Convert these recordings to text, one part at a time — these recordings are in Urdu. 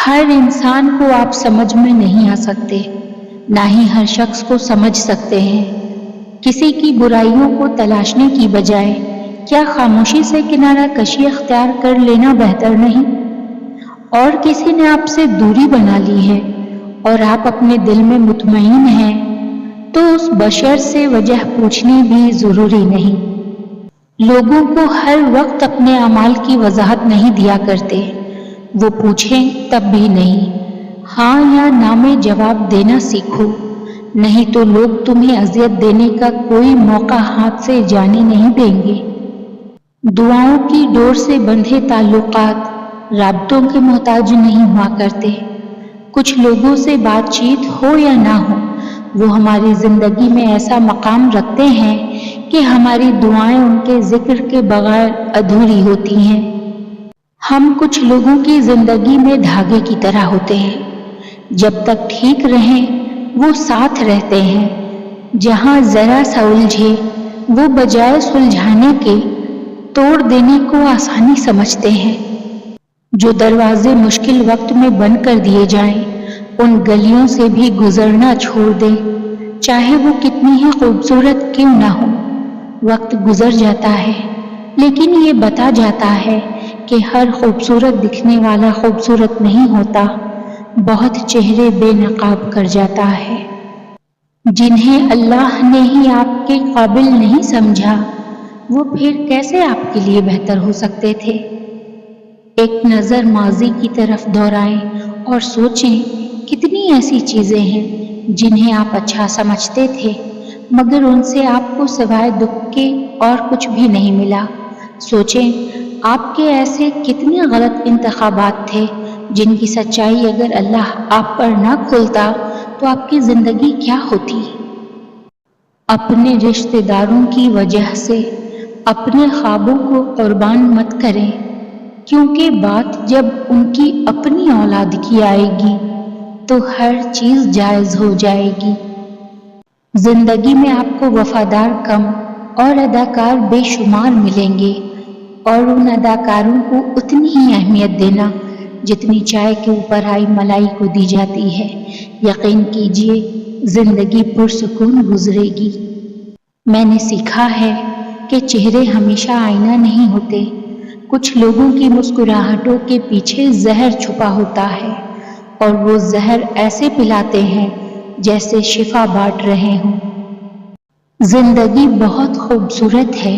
ہر انسان کو آپ سمجھ میں نہیں آ سکتے، نہ ہی ہر شخص کو سمجھ سکتے ہیں۔ کسی کی برائیوں کو تلاشنے کی بجائے کیا خاموشی سے کنارہ کشی اختیار کر لینا بہتر نہیں؟ اور کسی نے آپ سے دوری بنا لی ہے اور آپ اپنے دل میں مطمئن ہیں، تو اس بشر سے وجہ پوچھنی بھی ضروری نہیں۔ لوگوں کو ہر وقت اپنے اعمال کی وضاحت نہیں دیا کرتے، وہ پوچھیں تب بھی نہیں۔ ہاں یا نہ میں جواب دینا سیکھو، نہیں تو لوگ تمہیں اذیت دینے کا کوئی موقع ہاتھ سے جانے نہیں دیں گے۔ دعاؤں کی ڈور سے بندھے تعلقات رابطوں کے محتاج نہیں ہوا کرتے۔ کچھ لوگوں سے بات چیت ہو یا نہ ہو، وہ ہماری زندگی میں ایسا مقام رکھتے ہیں کہ ہماری دعائیں ان کے ذکر کے بغیر ادھوری ہوتی ہیں۔ ہم کچھ لوگوں کی زندگی میں دھاگے کی طرح ہوتے ہیں، جب تک ٹھیک رہیں وہ ساتھ رہتے ہیں، جہاں ذرا سا الجھے وہ بجائے سلجھانے کے توڑ دینے کو آسانی سمجھتے ہیں۔ جو دروازے مشکل وقت میں بند کر دیے جائیں، ان گلیوں سے بھی گزرنا چھوڑ دیں، چاہے وہ کتنی ہی خوبصورت کیوں نہ ہو۔ وقت گزر جاتا ہے، لیکن یہ بتا جاتا ہے کہ ہر خوبصورت دکھنے والا خوبصورت نہیں ہوتا، بہت چہرے بے نقاب کر جاتا ہے۔ جنہیں اللہ نے ہی آپ کے قابل نہیں سمجھا، وہ پھر کیسے آپ کے لیے بہتر ہو سکتے تھے؟ ایک نظر ماضی کی طرف دورائیں اور سوچیں کتنی ایسی چیزیں ہیں جنہیں آپ اچھا سمجھتے تھے، مگر ان سے آپ کو سوائے دکھ کے اور کچھ بھی نہیں ملا۔ سوچیں آپ کے ایسے کتنے غلط انتخابات تھے جن کی سچائی اگر اللہ آپ پر نہ کھولتا تو آپ کی زندگی کیا ہوتی؟ اپنے رشتہ داروں کی وجہ سے اپنے خوابوں کو قربان مت کریں، کیونکہ بات جب ان کی اپنی اولاد کی آئے گی تو ہر چیز جائز ہو جائے گی۔ زندگی میں آپ کو وفادار کم اور اداکار بے شمار ملیں گے، اور ان اداکاروں کو اتنی ہی اہمیت دینا جتنی چائے کے اوپر آئی ملائی کو دی جاتی ہے۔ یقین کیجیے زندگی پرسکون گزرے گی۔ میں نے سیکھا ہے کہ چہرے ہمیشہ آئینہ نہیں ہوتے، کچھ لوگوں کی مسکراہٹوں کے پیچھے زہر چھپا ہوتا ہے، اور وہ زہر ایسے پلاتے ہیں جیسے شفا بانٹ رہے ہوں۔ زندگی بہت خوبصورت ہے،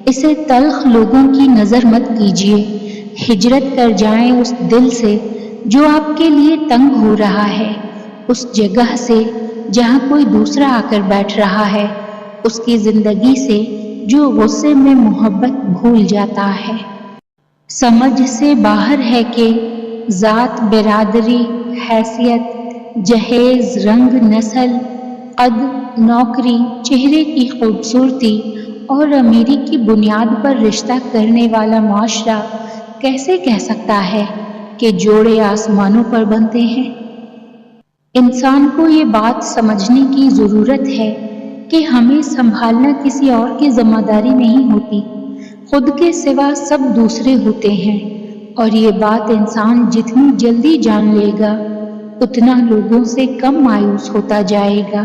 اسے تلخ لوگوں کی نظر مت کیجیے۔ ہجرت کر جائیں اس دل سے جو آپ کے لیے تنگ ہو رہا ہے، اس جگہ سے جہاں کوئی دوسرا آ کر بیٹھ رہا ہے، اس کی زندگی سے جو غصے میں محبت بھول جاتا ہے۔ سمجھ سے باہر ہے کہ ذات، برادری، حیثیت، جہیز، رنگ، نسل، قد، نوکری، چہرے کی خوبصورتی اور امیری کی بنیاد پر رشتہ کرنے والا معاشرہ کیسے کہہ سکتا ہے کہ جوڑے آسمانوں پر بنتے ہیں؟ انسان کو یہ بات سمجھنے کی ضرورت ہے کہ ہمیں سنبھالنا کسی اور کی ذمہ داری نہیں ہوتی، خود کے سوا سب دوسرے ہوتے ہیں، اور یہ بات انسان جتنی جلدی جان لے گا اتنا لوگوں سے کم مایوس ہوتا جائے گا۔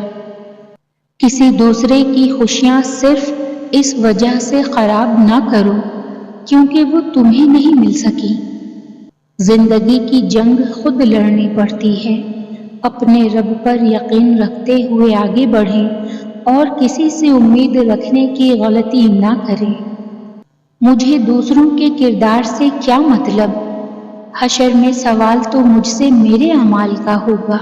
کسی دوسرے کی خوشیاں صرف اس وجہ سے خراب نہ کرو کیونکہ وہ تمہیں نہیں مل سکی۔ زندگی کی جنگ خود لڑنی پڑتی ہے۔ اپنے رب پر یقین رکھتے ہوئے آگے بڑھیں اور کسی سے امید رکھنے کی غلطی نہ کریں۔ مجھے دوسروں کے کردار سے کیا مطلب؟ حشر میں سوال تو مجھ سے میرے اعمال کا ہوگا۔